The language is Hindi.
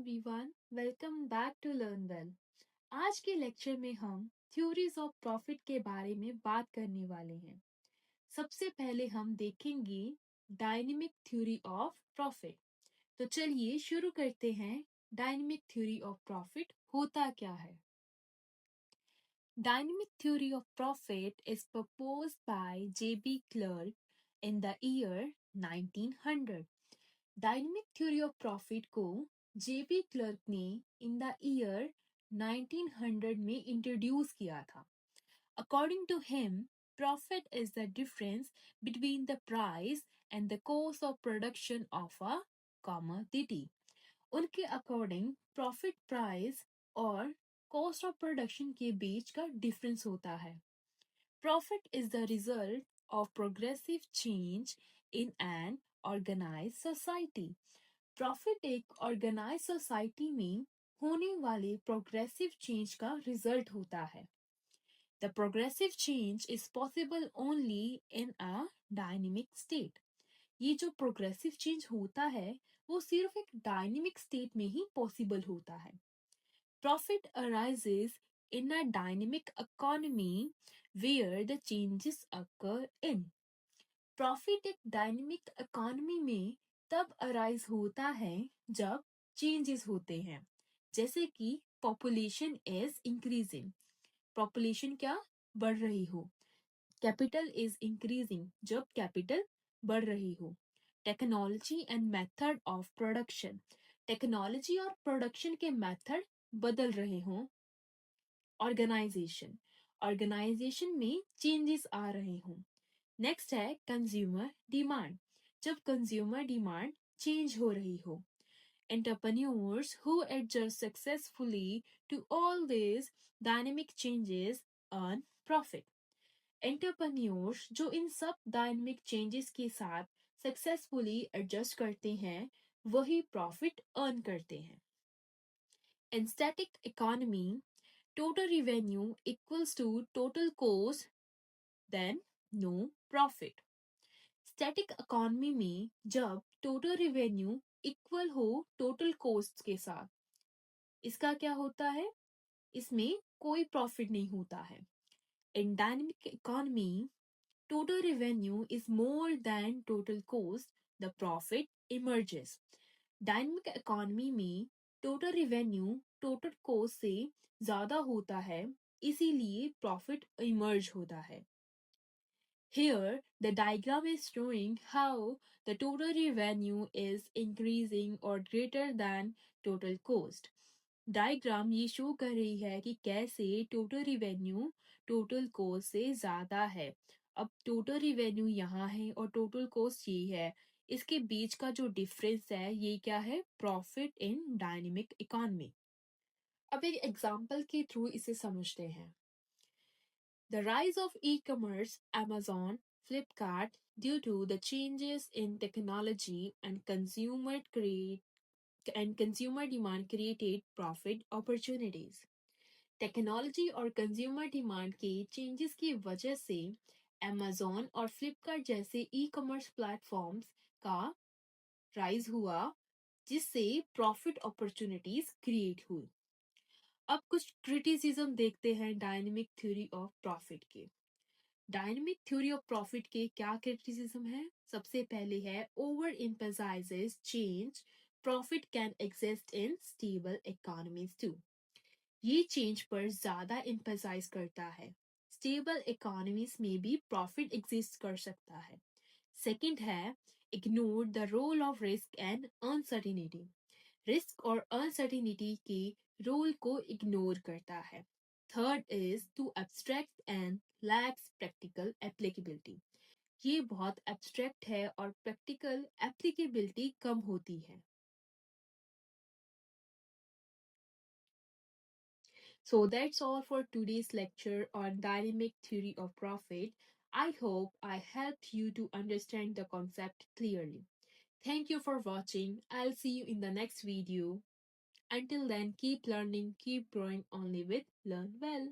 Everyone, welcome back to learn well. आज के लेक्चर में हम थ्योरीज ऑफ प्रॉफिट के बारे में बात करने वाले हैं। सबसे पहले हम देखेंगे डायनेमिक थ्योरी ऑफ प्रॉफिट। तो चलिए शुरू करते हैं। डायनेमिक थ्योरी ऑफ प्रॉफिट होता क्या है? Dynamic theory of profit is proposed by J.B. Clerk in the year 1900. Dynamic theory of profit को जेबी क्लर्क ने इन द ईयर 1900 में इंट्रोड्यूस किया था। According to him, profit is the difference between the price and the cost of production of a commodity. उनके अकॉर्डिंग प्रॉफिट प्राइस और कॉस्ट ऑफ प्रोडक्शन के बीच का डिफरेंस होता है। Profit is the result of progressive change in an organized society. Profit एक ऑर्गेनाइज सोसाइटी में होने वाले प्रोग्रेसिव चेंज का रिजल्ट होता है। The progressive change is possible only in a dynamic state. ये जो प्रोग्रेसिव चेंज होता है वो सिर्फ एक डायनेमिक स्टेट में ही पॉसिबल होता है। Profit arises in a dynamic economy where the changes occur in. Profit एक डायनेमिक इकोनॉमी में तब अराइज होता है जब चेंजेस होते हैं, जैसे कि पॉपुलेशन इज इंक्रीजिंग। पॉपुलेशन क्या बढ़ रही हो। कैपिटल इज इंक्रीजिंग, जब कैपिटल बढ़ रही हो। Technology and method of production, technology और प्रोडक्शन के मेथड बदल रहे हों। ऑर्गेनाइजेशन, ऑर्गेनाइजेशन में चेंजेस आ रहे हों। नेक्स्ट है कंज्यूमर डिमांड, जब कंज्यूमर डिमांड चेंज हो रही हो। Entrepreneurs who adjust successfully to all these dynamic changes earn profit. Entrepreneurs जो इन सब dynamic changes के साथ successfully adjust करते हैं वही profit earn करते हैं। In static economy, total revenue equals to total cost, then no profit. Static economy में जब टोटल रेवेन्यू इक्वल हो टोटल कॉस्ट के साथ, इसका क्या होता है? इसमें कोई प्रॉफिट नहीं होता है। In dynamic economy, total revenue is more than total cost, the profit emerges. Dynamic economy में टोटल रेवेन्यू टोटल कॉस्ट से ज्यादा होता है, इसीलिए प्रॉफिट इमर्ज होता है। Here, the diagram is showing how the total revenue is increasing or greater than total cost. Diagram ये शो कर रही है कि कैसे टोटल रिवेन्यू टोटल कॉस्ट से ज़्यादा है। अब टोटल रिवेन्यू यहाँ है और टोटल कॉस्ट ये है, इसके बीच का जो डिफरेंस है ये क्या है? Profit in dynamic economy. अब एक एग्जांपल के थ्रू इसे समझते हैं। The rise of e-commerce, Amazon, Flipkart, due to the changes in technology and consumer demand created profit opportunities. Technology और कंज्यूमर डिमांड के चेंजेस की वजह से Amazon और Flipkart जैसे ई कॉमर्स प्लेटफॉर्म्स का राइज हुआ, जिससे प्रॉफिट अपॉर्चुनिटीज क्रिएट हुई। अब कुछ क्रिटिसिज्म देखते हैं डायनेमिक थ्योरी ऑफ प्रॉफिट के। डायनेमिक थ्योरी ऑफ प्रॉफिट के क्या क्रिटिसिज्म है? सबसे पहले है over emphasizes change, profit can exist in stable economies too. ये चेंज पर ज्यादा एम्फसाइज करता है। स्टेबल इकोनॉमीज में भी प्रॉफिट एग्जिस्ट कर सकता है। सेकंड है ignore the role of risk and uncertainty. Risk और अनसर्टिनिटी के रोल को इग्नोर करता है। Third is too abstract and lacks practical applicability. ये बहुत एब्स्ट्रैक्ट है और प्रैक्टिकल एप्लीकेबिलिटी कम होती है। So that's all for today's lecture on dynamic theory of profit. I hope I helped you to understand the concept clearly. Thank you for watching. I'll see you in the next video. Until then, keep learning, keep growing only with Learn Well.